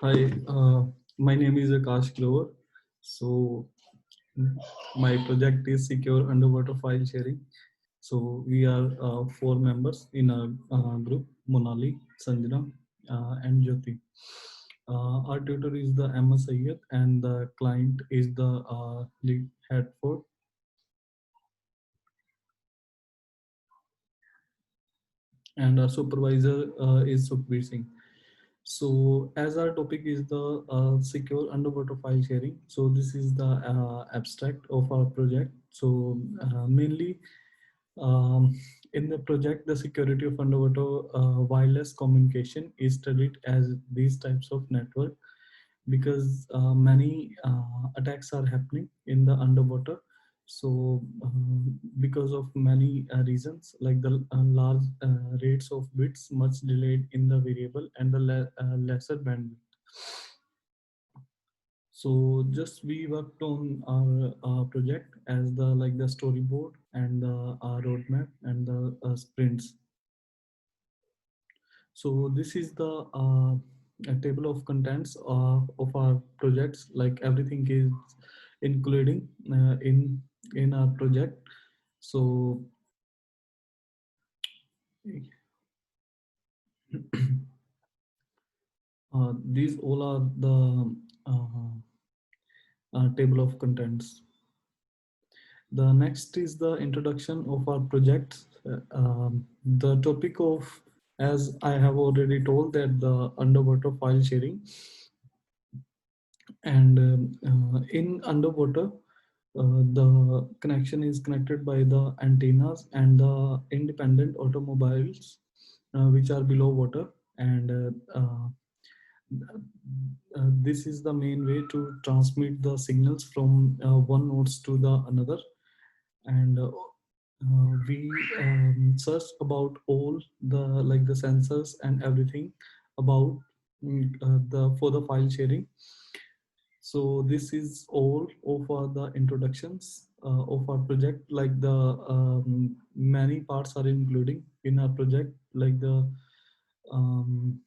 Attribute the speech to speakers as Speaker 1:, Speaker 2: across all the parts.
Speaker 1: Hi, my name is Akash Glover. So, my project is secure underwater file sharing. So, we are four members in a group: Monali, Sanjana, and Jyoti. Our tutor is the MS Ayyad, and the client is the lead head for, and our supervisor is Sukhbir Singh. So, as our topic is the secure underwater file sharing, so this is the abstract of our project. So, mainly um, in the project, the security of underwater wireless communication is studied as these types of network because many attacks are happening in the underwater. So because of many reasons like the large rates of bits much delayed in the variable and the lesser bandwidth. So just we worked on our project as the like the storyboard and the roadmap and the sprints. So this is the a table of contents of our projects. Like everything is including in our project. So these all are the table of contents. The next is the introduction of our project. The topic of, as I have already told, that the underwater file sharing and in underwater the connection is connected by the antennas and the independent automobiles which are below water, and this is the main way to transmit the signals from one nodes to the another. And we search about all the like the sensors and everything about the for the file sharing. So this is all of the introductions of our project. Like the many parts are including in our project, like the um,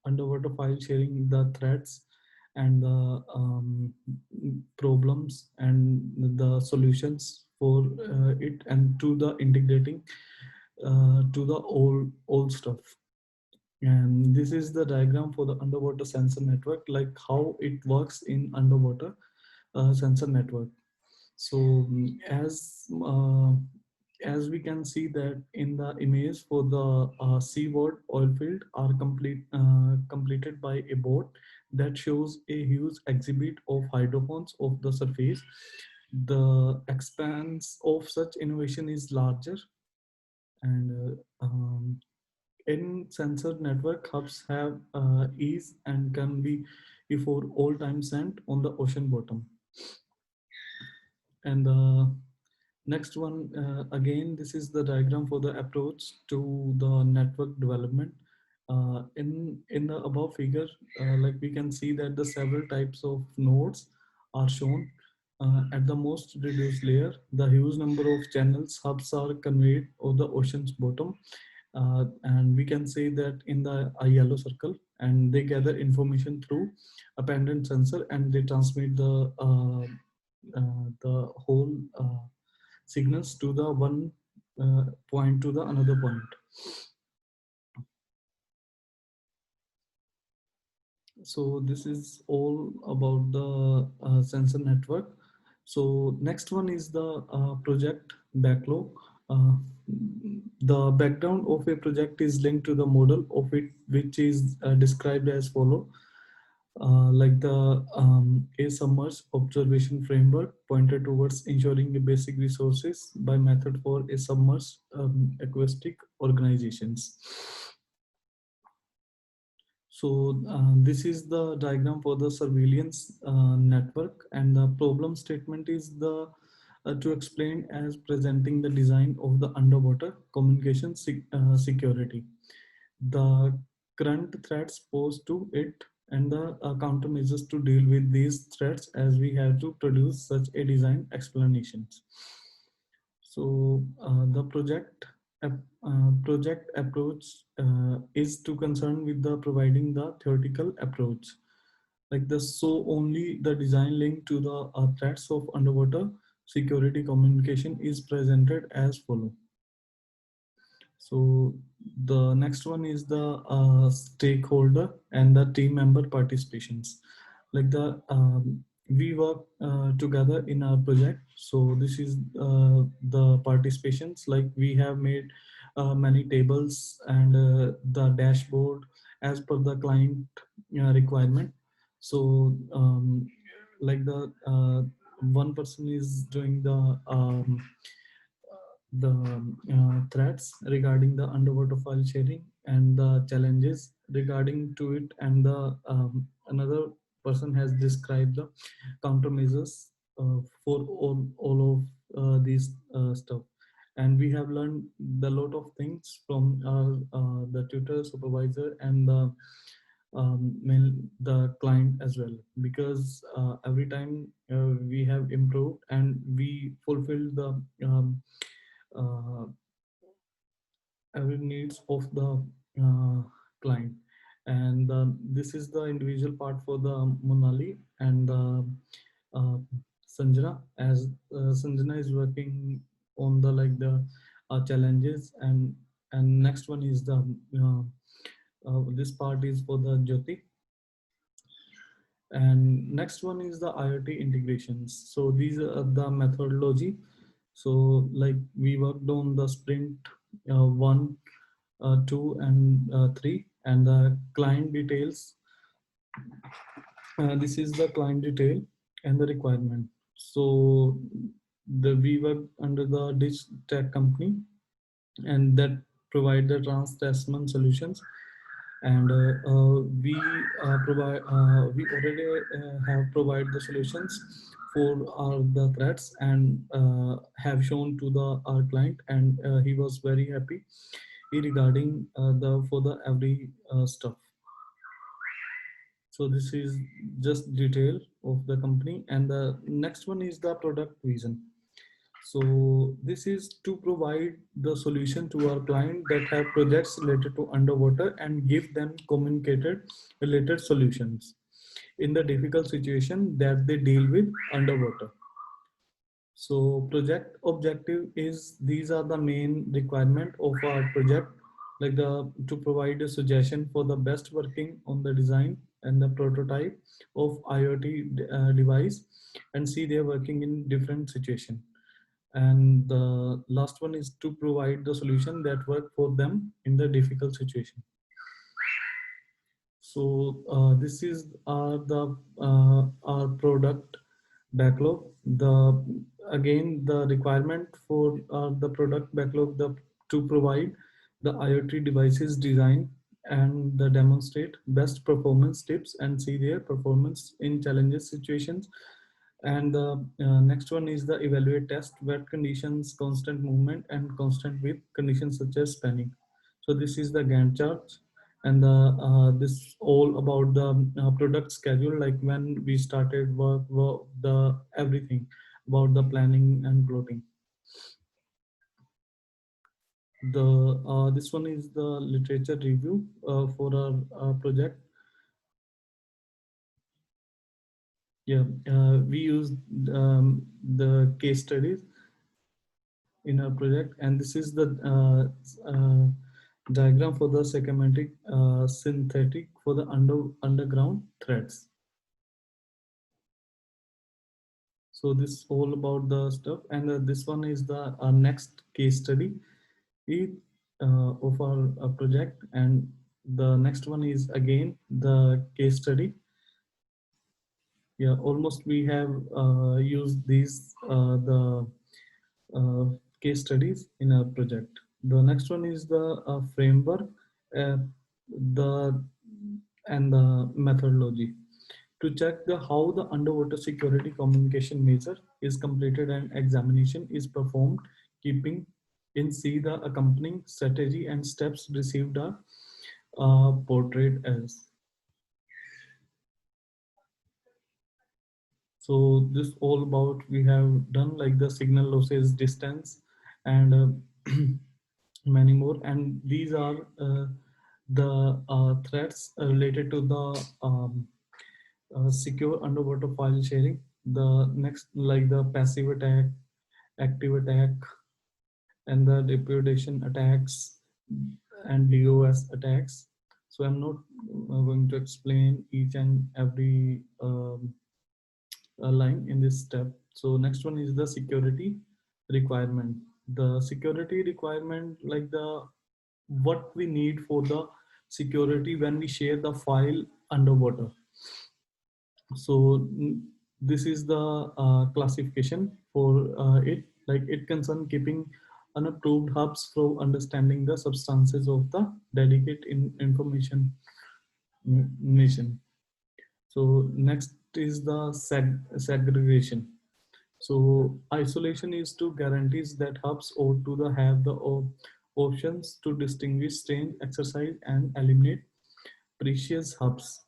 Speaker 1: underwater file sharing, the threats and the problems and the solutions for it, and to the integrating to the old stuff. And this is the diagram for the underwater sensor network, like how it works in underwater sensor network. So as we can see that in the image for the seaward oil field are completed by a boat that shows a huge exhibit of hydrophones of the surface. The expanse of such innovation is larger, and in sensor network hubs have ease and can be for all time sent on the ocean bottom. And the next one, again, this is the diagram for the approach to the network development. In the above figure, like we can see that the several types of nodes are shown. At the most reduced layer, the huge number of channels hubs are conveyed over the ocean's bottom, and we can say that in the a yellow circle, and they gather information through a pendant sensor, and they transmit the whole signals to the one point to the another point. So this is all about the sensor network. So next one is the project backlog. Uh, the background of a project is linked to the model of it, which is described as follow. Like the a submerged observation framework pointed towards ensuring a basic resources by method for a submerged acoustic organizations. So this is the diagram for the surveillance network, and the problem statement is the to explain as presenting the design of the underwater communication security, the current threats posed to it, and the countermeasures to deal with these threats, as we have to produce such a design explanations. So the project approach is to concern with the providing the theoretical approach. like the so only the design link to the threats of underwater security communication is presented as follow. So the next one is the stakeholder and the team member participations. Like the we work together in our project. So this is the participations. Like we have made many tables and the dashboard as per the client requirement. So like the one person is doing the threats regarding the underwater file sharing and the challenges regarding to it, and the another person has described the countermeasures for all of these stuff. And we have learned the lot of things from our the tutor supervisor and the client as well, because every time we have improved and we fulfilled the uh, every needs of the client. And this is the individual part for the Monali and uh, Sanjana, as Sanjana is working on the like the challenges, and next one is the this part is for the Jyoti, and next one is the IoT integrations. So these are the methodology. So like we worked on the sprint one, two, and three, and the client details. This is the client detail and the requirement. So the we work under the Ditch Tech company, and that provide the trans testament solutions. And we already have provided the solutions for the threats, and have shown to the our client, and he was very happy regarding the for the every stuff. So this is just detail of the company, and the next one is the product vision. So this is to provide the solution to our client that have projects related to underwater and give them communicated related solutions in the difficult situation that they deal with underwater. So project objective is these are the main requirement of our project, like the to provide a suggestion for the best working on the design and the prototype of IoT device, and see they're working in different situation. And the last one is to provide the solution that work for them in the difficult situation. So this is the our product backlog. The again the requirement for the product backlog, the to provide the IoT devices design and the demonstrate best performance tips and see their performance in challenges situations. And the next one is the evaluate test wet conditions, constant movement, and constant with conditions such as spanning. So this is the Gantt chart, and this all about the product schedule, like when we started work, the everything about the planning and plotting. The this one is the literature review for our project. Yeah, we used the case studies in our project, and this is the diagram for the semantic synthetic for the underground threads. So this is all about the stuff, and this one is the next case study of our project, and the next one is again the case study. Yeah, almost we have used these uh, case studies in our project. The next one is the framework, uh, the and the methodology to check the how the underwater security communication measure is completed and examination is performed, keeping in see the accompanying strategy and steps received are portrayed as. So this all about we have done like the signal losses, distance, and many more. And these are the threats related to the secure underwater file sharing. The next, like the passive attack, active attack, and the reputation attacks and DOS attacks. So I'm not going to explain each and every line in this step. So next one is the security requirement. The security requirement, like the what we need for the security when we share the file underwater. So this is the classification for it. Like it concern keeping unapproved hubs from understanding the substances of the delicate information nation. So next is the segregation. So isolation is to guarantees that hubs ought to have the options to distinguish strange exercise and eliminate precious hubs.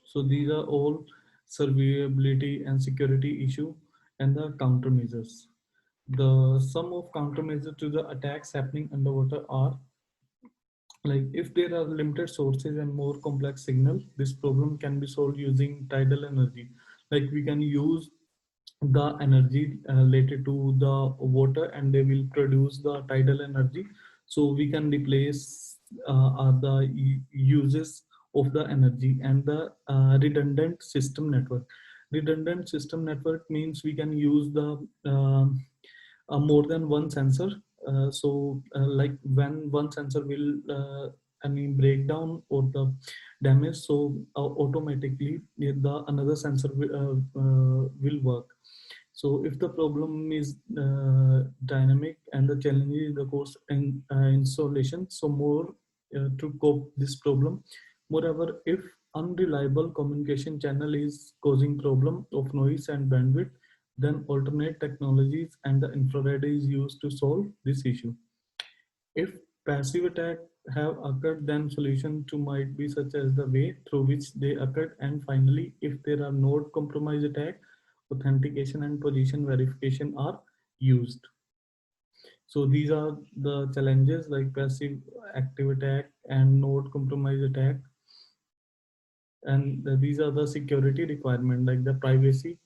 Speaker 1: So these are all survivability and security issue and the countermeasures. The sum of countermeasures to the attacks happening underwater are, like if there are limited sources and more complex signal, this problem can be solved using tidal energy. Like we can use the energy related to the water and they will produce the tidal energy, so we can replace the uses of the energy. And the redundant system network means we can use the more than one sensor. Like when one sensor will any breakdown or the damage, so automatically the another sensor will work. So if the problem is dynamic and the challenge is the course and installation, so more to cope this problem. Moreover, if unreliable communication channel is causing problem of noise and bandwidth, then alternate technologies and the infrared is used to solve this issue. If passive attack have occurred, then solution to might be such as the way through which they occurred. And finally, if there are node compromise attack, authentication and position verification are used. So these are the challenges like passive active attack and node compromise attack. And these are the security requirement like the privacy.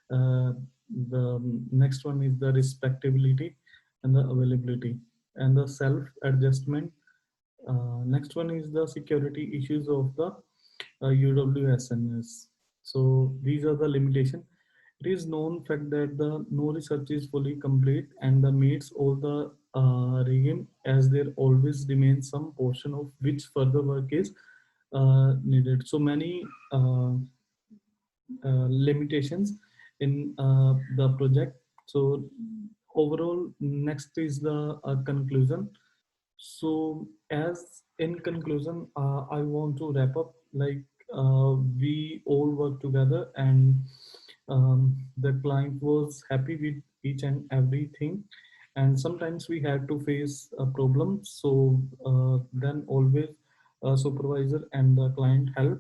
Speaker 1: The next one is the respectability and the availability and the self adjustment. Next one is the security issues of the UWSNS. So these are the limitation. It is known fact that the no research is fully complete and the meets all the regime, as there always remains some portion of which further work is needed. So many limitations in the project. So overall, next is the conclusion. So as in conclusion, I want to wrap up like we all work together and the client was happy with each and everything. And sometimes we had to face a problem. So then always supervisor and the client help.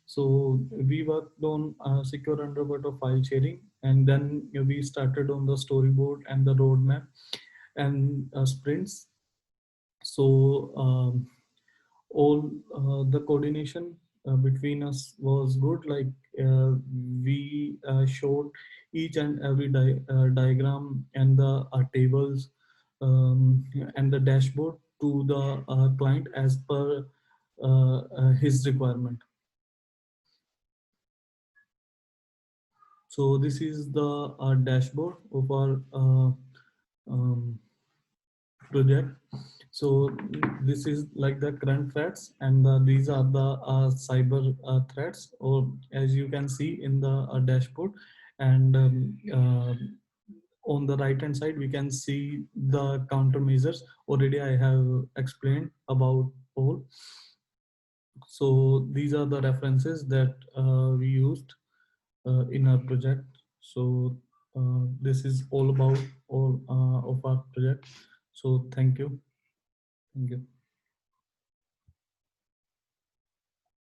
Speaker 1: So we worked on secure underwater file sharing, and then we started on the storyboard and the roadmap and sprints. So all the coordination between us was good. Like we showed each and every diagram and the tables and the dashboard to the client as per his requirement. So this is the dashboard of our um, project. So this is like the current threats, and these are the cyber threats, or as you can see in the dashboard. And on the right hand side, we can see the countermeasures. Already I have explained about all. So these are the references that we used in our project. So this is all about all of our project. So thank you. Thank you.